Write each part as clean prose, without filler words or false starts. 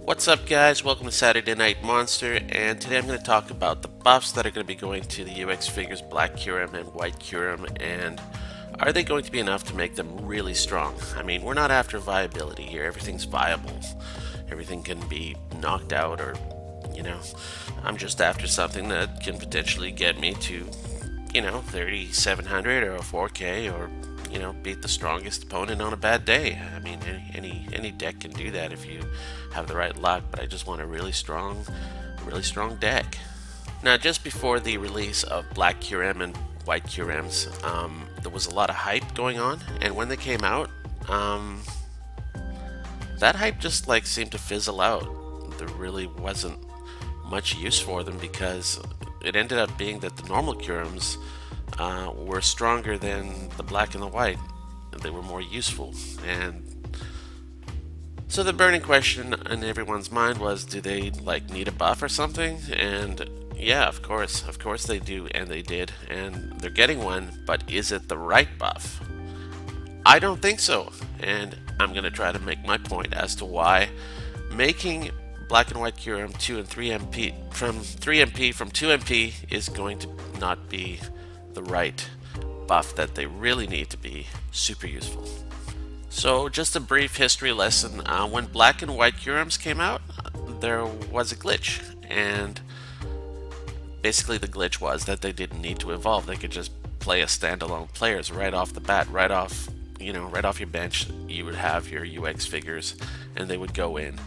What's up guys, welcome to Saturday Night Monster, and today I'm going to talk about the buffs that are going to be going to the UX figures Black Kyurem and White Kyurem, and are they going to be enough to make them really strong? I mean, we're not after viability here, everything's viable. Everything can be knocked out, or, you know, I'm just after something that can potentially get me to, 3,700 or a 4K, or beat the strongest opponent on a bad day. I mean, any deck can do that if you have the right luck, but I just want a really strong deck. Now, just before the release of Black Kyurem and White Kyurems, there was a lot of hype going on, and when they came out, that hype just seemed to fizzle out. There really wasn't much use for them because it ended up being that the normal Kyurems were stronger than the black and the white. They were more useful, and so the burning question in everyone's mind was, do they need a buff or something? And yeah, of course they do, and they did, and they're getting one, but is it the right buff? I don't think so, and I'm gonna try to make my point as to why making Black and White Kyurem 2 and 3 MP from 2 MP is going to not be the right buff that they really need to be super useful. So just a brief history lesson. When Black and White Kyurems came out, there was a glitch, and basically the glitch was that they didn't need to evolve. They could just play as standalone players right off the bat, right off your bench. You would have your UX figures, and they would go in,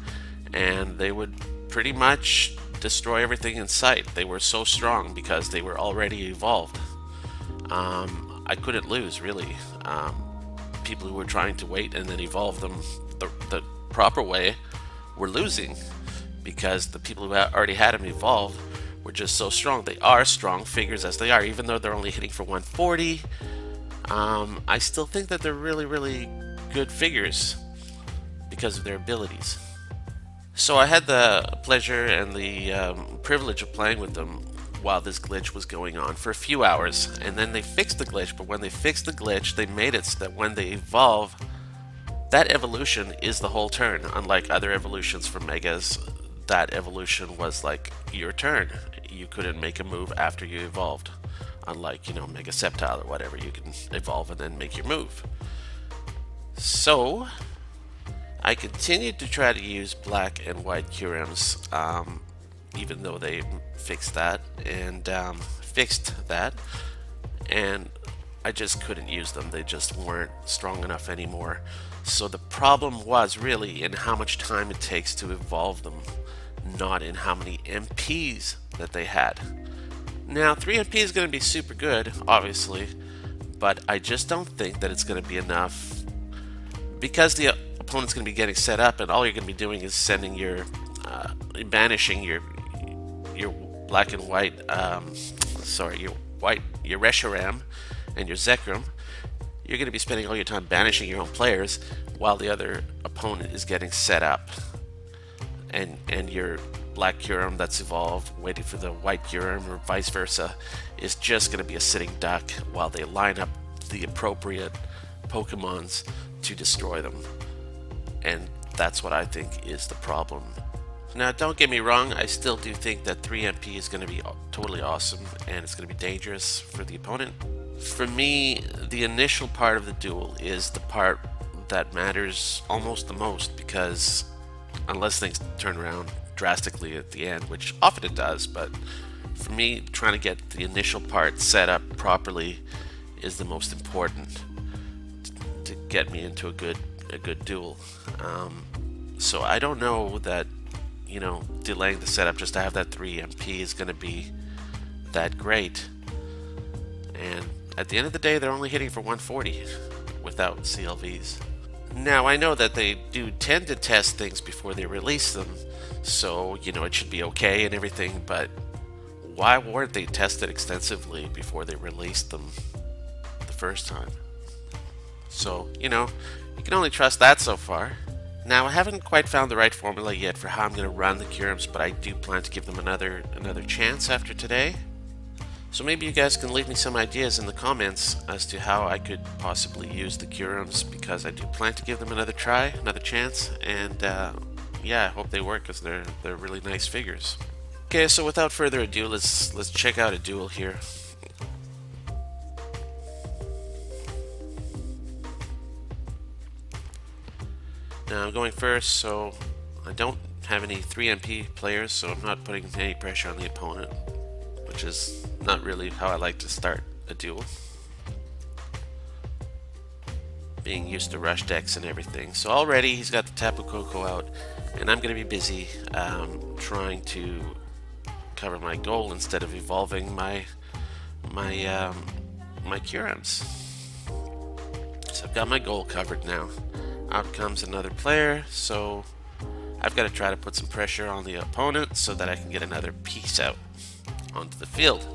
and they would pretty much destroy everything in sight. They were so strong because they were already evolved. I couldn't lose, really. People who were trying to wait and then evolve them the proper way were losing, because the people who already had them evolved were just so strong. They are strong figures as they are, even though they're only hitting for 140. I still think that they're really good figures because of their abilities. So I had the pleasure and the privilege of playing with them while this glitch was going on for a few hours, and then they fixed the glitch. But when they fixed the glitch, they made it so that when they evolve, that evolution is the whole turn. Unlike other evolutions from Megas, that evolution was like your turn. You couldn't make a move after you evolved. Unlike, Mega Sceptile or whatever, you can evolve and then make your move. So I continued to try to use Black and White Kyurems, even though they fixed that, and I just couldn't use them. They just weren't strong enough anymore. So the problem was really in how much time it takes to evolve them, not in how many MPs that they had. Now, 3 MP is going to be super good, obviously, but I just don't think that it's going to be enough, because the opponent's going to be getting set up, and all you're going to be doing is sending your banishing your Black and White, your Reshiram and your Zekrom. You're going to be spending all your time banishing your own players while the other opponent is getting set up, and your Black Kyurem that's evolved waiting for the White Kyurem, or vice versa, is just going to be a sitting duck while they line up the appropriate Pokemons to destroy them. And that's what I think is the problem. Now, don't get me wrong, I still do think that 3 MP is going to be totally awesome, and it's going to be dangerous for the opponent. For me, the initial part of the duel is the part that matters almost the most, because unless things turn around drastically at the end, which often it does, but for me, trying to get the initial part set up properly is the most important to get me into a good duel. So I don't know that delaying the setup just to have that 3 MP is going to be that great. And at the end of the day, they're only hitting for 140 without CLVs. Now, I know that they do tend to test things before they release them, so it should be okay and everything, but why weren't they tested extensively before they released them the first time? So, you can only trust that so far. Now, I haven't quite found the right formula yet for how I'm going to run the Kyurems, but I do plan to give them another chance after today. So maybe you guys can leave me some ideas in the comments as to how I could possibly use the Kyurems, because I do plan to give them another try, another chance, and yeah, I hope they work because they're really nice figures. Okay, so without further ado, let's check out a duel here. Now I'm going first, so I don't have any 3MP players, so I'm not putting any pressure on the opponent, which is not really how I like to start a duel. Being used to rush decks and everything. So already he's got the Tapu Koko out, and I'm going to be busy trying to cover my goal instead of evolving my Kyurems. So I've got my goal covered now. Out comes another player, so I've got to try to put some pressure on the opponent so that I can get another piece out onto the field.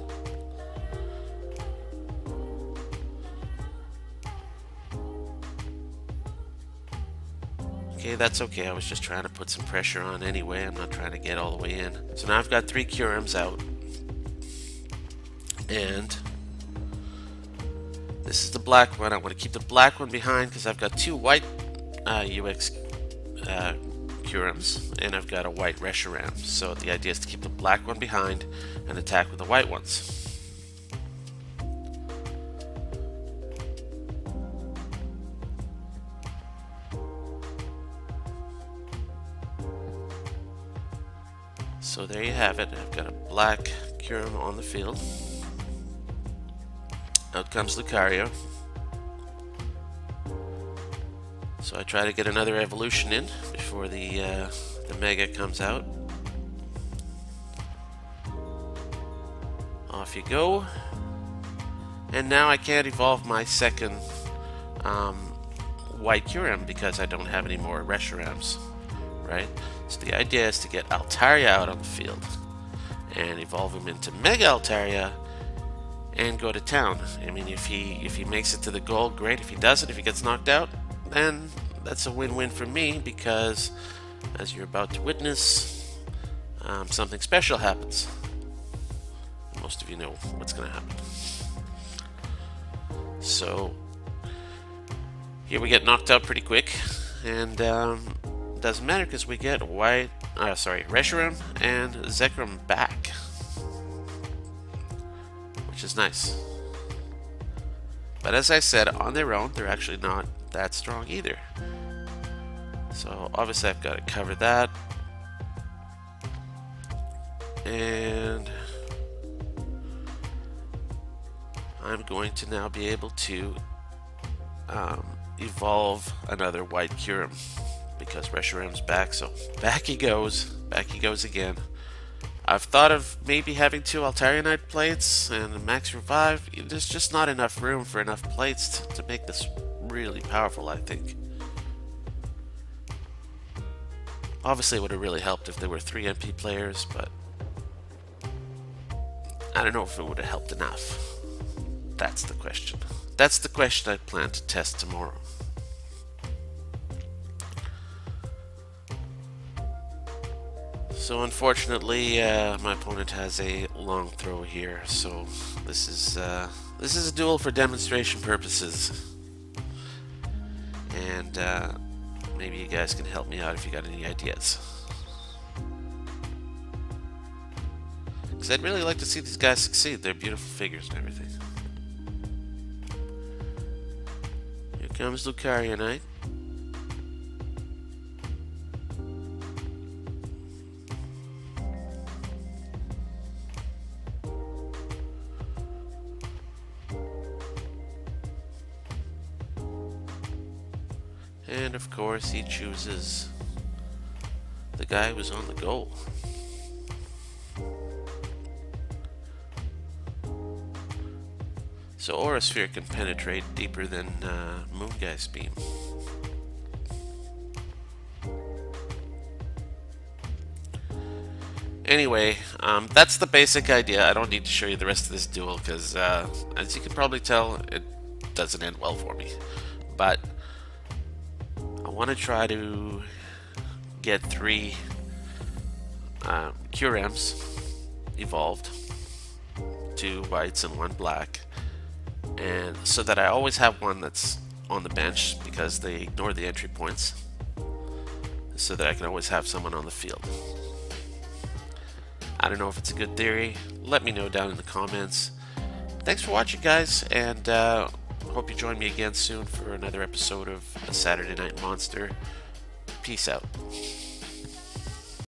Okay, that's okay. I was just trying to put some pressure on anyway. I'm not trying to get all the way in. So now I've got 3 Kyurems out. And this is the black one. I want to keep the black one behind because I've got 2 white UX Kyurems, and I've got a white Reshiram. So the idea is to keep the black one behind and attack with the white ones. So there you have it. I've got a black Kyurem on the field. Out comes Lucario. So I try to get another evolution in before the Mega comes out. Off you go. And now I can't evolve my second white Kyurem because I don't have any more Reshirams, right? So the idea is to get Altaria out on the field and evolve him into Mega Altaria and go to town. I mean, if he makes it to the goal, great. If he doesn't, if he gets knocked out, then that's a win-win for me because, as you're about to witness, something special happens. Most of you know what's going to happen. So here we get knocked out pretty quick, and doesn't matter because we get Reshiram and Zekrom back, which is nice. But as I said, on their own, they're actually not that strong either. So obviously I've got to cover that. And I'm going to now be able to evolve another white Kyurem because Reshiram's back, so back he goes again. I've thought of maybe having 2 Altarianite plates and a max revive. There's just not enough room for enough plates to make this really powerful, I think. Obviously it would have really helped if there were 3 MP players, but I don't know if it would have helped enough. That's the question. That's the question I plan to test tomorrow. So unfortunately, my opponent has a long throw here, so this is a duel for demonstration purposes. And maybe you guys can help me out if you got any ideas. Because I'd really like to see these guys succeed. They're beautiful figures and everything. Here comes Lucarionite. And of course he chooses the guy who was on the goal. So Aura Sphere can penetrate deeper than Moonguy's Beam. Anyway, that's the basic idea. I don't need to show you the rest of this duel because, as you can probably tell, it doesn't end well for me. But I want to try to get 3 Kyurems evolved, 2 whites and 1 black, and so that I always have one that's on the bench because they ignore the entry points. so that I can always have someone on the field. I don't know if it's a good theory. Let me know down in the comments. Thanks for watching, guys, and hope you join me again soon for another episode of A Saturday Night Monster. Peace out.